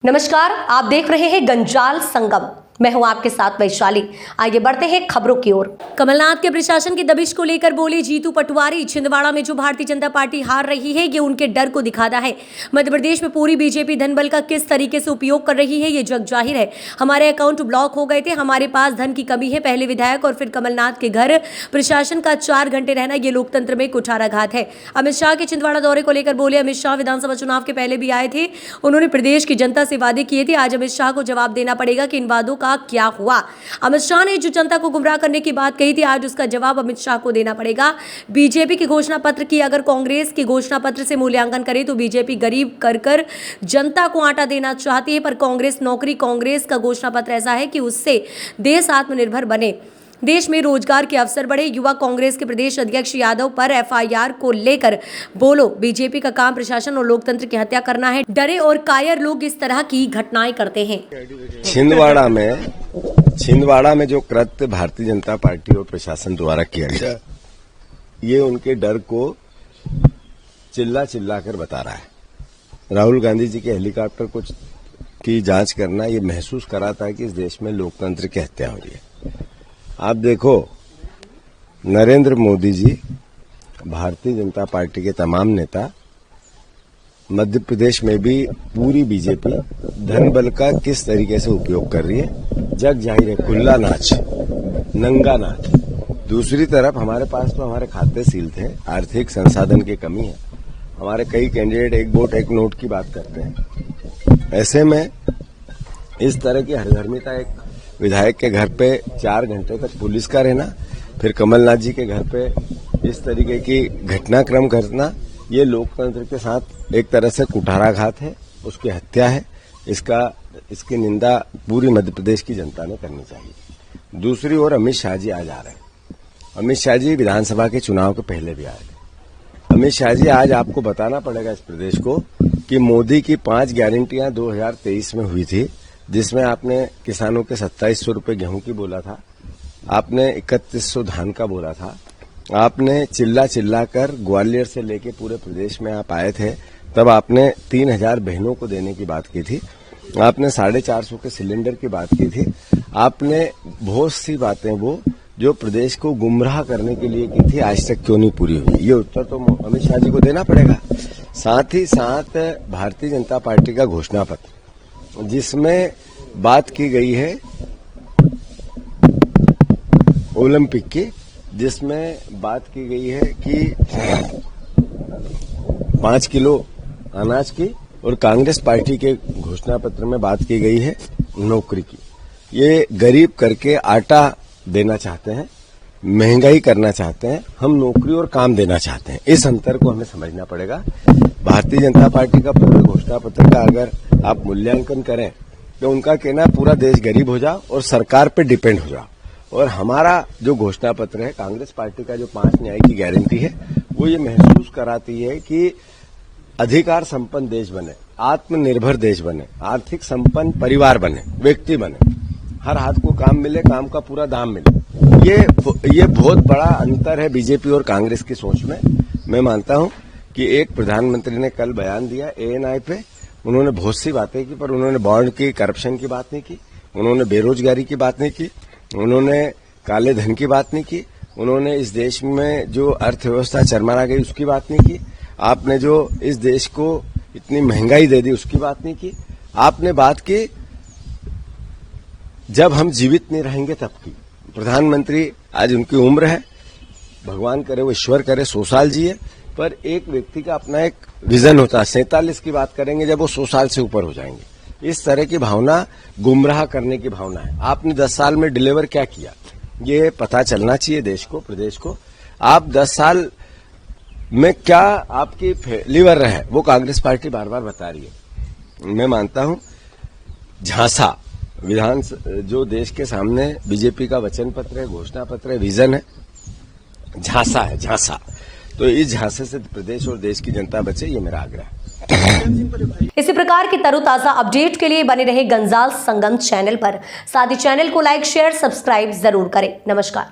नमस्कार, आप देख रहे हैं गंजाल संगम। मैं हूं आपके साथ वैशाली। आगे बढ़ते हैं खबरों की ओर। कमलनाथ के प्रशासन की दबिश को लेकर बोले जीतू पटवारी, छिंदवाड़ा में जो भारतीय जनता पार्टी हार रही है ये उनके डर को दिखाता है। मध्य प्रदेश में पूरी बीजेपी धन बल का किस तरीके से उपयोग कर रही है ये जग जाहिर है। हमारे अकाउंट ब्लॉक हो गए थे, हमारे पास धन की कमी है। पहले विधायक और फिर कमलनाथ के घर प्रशासन का 4 घंटे रहना ये लोकतंत्र में कुठाराघात है। अमित शाह के छिंदवाड़ा दौरे को लेकर बोले अमित शाह विधानसभा चुनाव के पहले भी आए थे, उन्होंने प्रदेश की जनता से वादे किए थे। आज अमित शाह को जवाब देना पड़ेगा कि इन वादों का क्या हुआ। अमित शाह ने जो जनता को गुमराह करने की बात कही थी, आज उसका जवाब अमित शाह को देना पड़ेगा। बीजेपी के घोषणा पत्र की अगर कांग्रेस के घोषणा पत्र से मूल्यांकन करे तो बीजेपी गरीब कर जनता को आटा देना चाहती है, पर कांग्रेस नौकरी, कांग्रेस का घोषणा पत्र ऐसा है कि उससे देश आत्मनिर्भर बने, देश में रोजगार के अवसर बढ़े। युवा कांग्रेस के प्रदेश अध्यक्ष यादव पर एफआईआर को लेकर बोलो बीजेपी का काम प्रशासन और लोकतंत्र की हत्या करना है। डरे और कायर लोग इस तरह की घटनाएं करते हैं। छिंदवाड़ा में जो कृत्य भारतीय जनता पार्टी और प्रशासन द्वारा किया गया, ये उनके डर को चिल्ला चिल्ला कर बता रहा है। राहुल गांधी जी के हेलीकॉप्टर की जांच करना ये महसूस कराता है कि इस देश में लोकतंत्र की हत्या हो रही है। आप देखो, नरेंद्र मोदी जी, भारतीय जनता पार्टी के तमाम नेता, मध्य प्रदेश में भी पूरी बीजेपी धन बल का किस तरीके से उपयोग कर रही है, जग जाहिर है। खुला नाच, नंगा नाच। दूसरी तरफ हमारे पास तो हमारे खाते सील थे, आर्थिक संसाधन की कमी है। हमारे कई कैंडिडेट एक वोट एक नोट की बात करते हैं। ऐसे में इस तरह की हरधर्मिता, एक विधायक के घर पे 4 घंटे तक पुलिस का रहना, फिर कमलनाथ जी के घर पे इस तरीके की घटनाक्रम करना, ये लोकतंत्र के साथ एक तरह से कुठाराघात है, उसकी हत्या है। इसकी निंदा पूरी मध्य प्रदेश की जनता ने करनी चाहिए। दूसरी ओर अमित शाह जी आज आ रहे हैं। अमित शाह जी विधानसभा के चुनाव के पहले भी आए थे। अमित शाह जी, आज आपको बताना पड़ेगा इस प्रदेश को कि मोदी की 5 गारंटियां 2023 में हुई थी, जिसमें आपने किसानों के 2700 रुपए गेहूं की बोला था, आपने 3100 धान का बोला था, आपने चिल्ला चिल्ला कर ग्वालियर से लेके पूरे प्रदेश में आप आए थे, तब आपने 3000 बहनों को देने की बात की थी, आपने 450 के सिलेंडर की बात की थी, आपने बहुत सी बातें वो जो प्रदेश को गुमराह करने के लिए की थी, आज तक क्यों नहीं पूरी हुई। ये उत्तर तो अमित शाह जी को देना पड़ेगा। साथ ही साथ भारतीय जनता पार्टी का घोषणा पत्र, जिसमें बात की गई है ओलंपिक की, जिसमें बात की गई है कि 5 किलो अनाज की, और कांग्रेस पार्टी के घोषणा पत्र में बात की गई है नौकरी की। ये गरीब करके आटा देना चाहते हैं, महंगाई करना चाहते हैं, हम नौकरी और काम देना चाहते हैं। इस अंतर को हमें समझना पड़ेगा। भारतीय जनता पार्टी का पूरे घोषणा पत्र का अगर आप मूल्यांकन करें तो उनका कहना है पूरा देश गरीब हो जाओ और सरकार पे डिपेंड हो जाओ, और हमारा जो घोषणा पत्र है, कांग्रेस पार्टी का जो 5 न्याय की गारंटी है, वो ये महसूस कराती है कि अधिकार संपन्न देश बने, आत्मनिर्भर देश बने, आर्थिक संपन्न परिवार बने, व्यक्ति बने, हर हाथ को काम मिले, काम का पूरा दाम मिले। ये बहुत बड़ा अंतर है बीजेपी और कांग्रेस की सोच में। मैं मानता हूं कि एक प्रधानमंत्री ने कल बयान दिया एएनआई पे, उन्होंने बहुत सी बातें की, पर उन्होंने बॉन्ड की, करप्शन की बात नहीं की, उन्होंने बेरोजगारी की बात नहीं की, उन्होंने काले धन की बात नहीं की, उन्होंने इस देश में जो अर्थव्यवस्था चरमरा गई उसकी बात नहीं की, आपने जो इस देश को इतनी महंगाई दे दी उसकी बात नहीं की, आपने बात की जब हम जीवित नहीं रहेंगे तब की। प्रधानमंत्री, आज उनकी उम्र है, भगवान करे वो ईश्वर करे 100 साल जिए, पर एक व्यक्ति का अपना एक विजन होता है, 47 की बात करेंगे जब वो 100 साल से ऊपर हो जाएंगे। इस तरह की भावना गुमराह करने की भावना है। आपने 10 साल में डिलीवर क्या किया, ये पता चलना चाहिए देश को, प्रदेश को। आप 10 साल में क्या आपकी फेलिवर रहे, वो कांग्रेस पार्टी बार बार बता रही है। मैं मानता हूं झांसा विधान जो देश के सामने बीजेपी का वचन पत्र है, घोषणा पत्र है, विजन है, झांसा है, झांसा। तो इस झांसे से प्रदेश और देश की जनता बचे, ये मेरा आग्रह है। इसी प्रकार की तरोताजा अपडेट के लिए बने रहे गंजाल संगम चैनल पर। साथ ही चैनल को लाइक, शेयर, सब्सक्राइब जरूर करें। नमस्कार।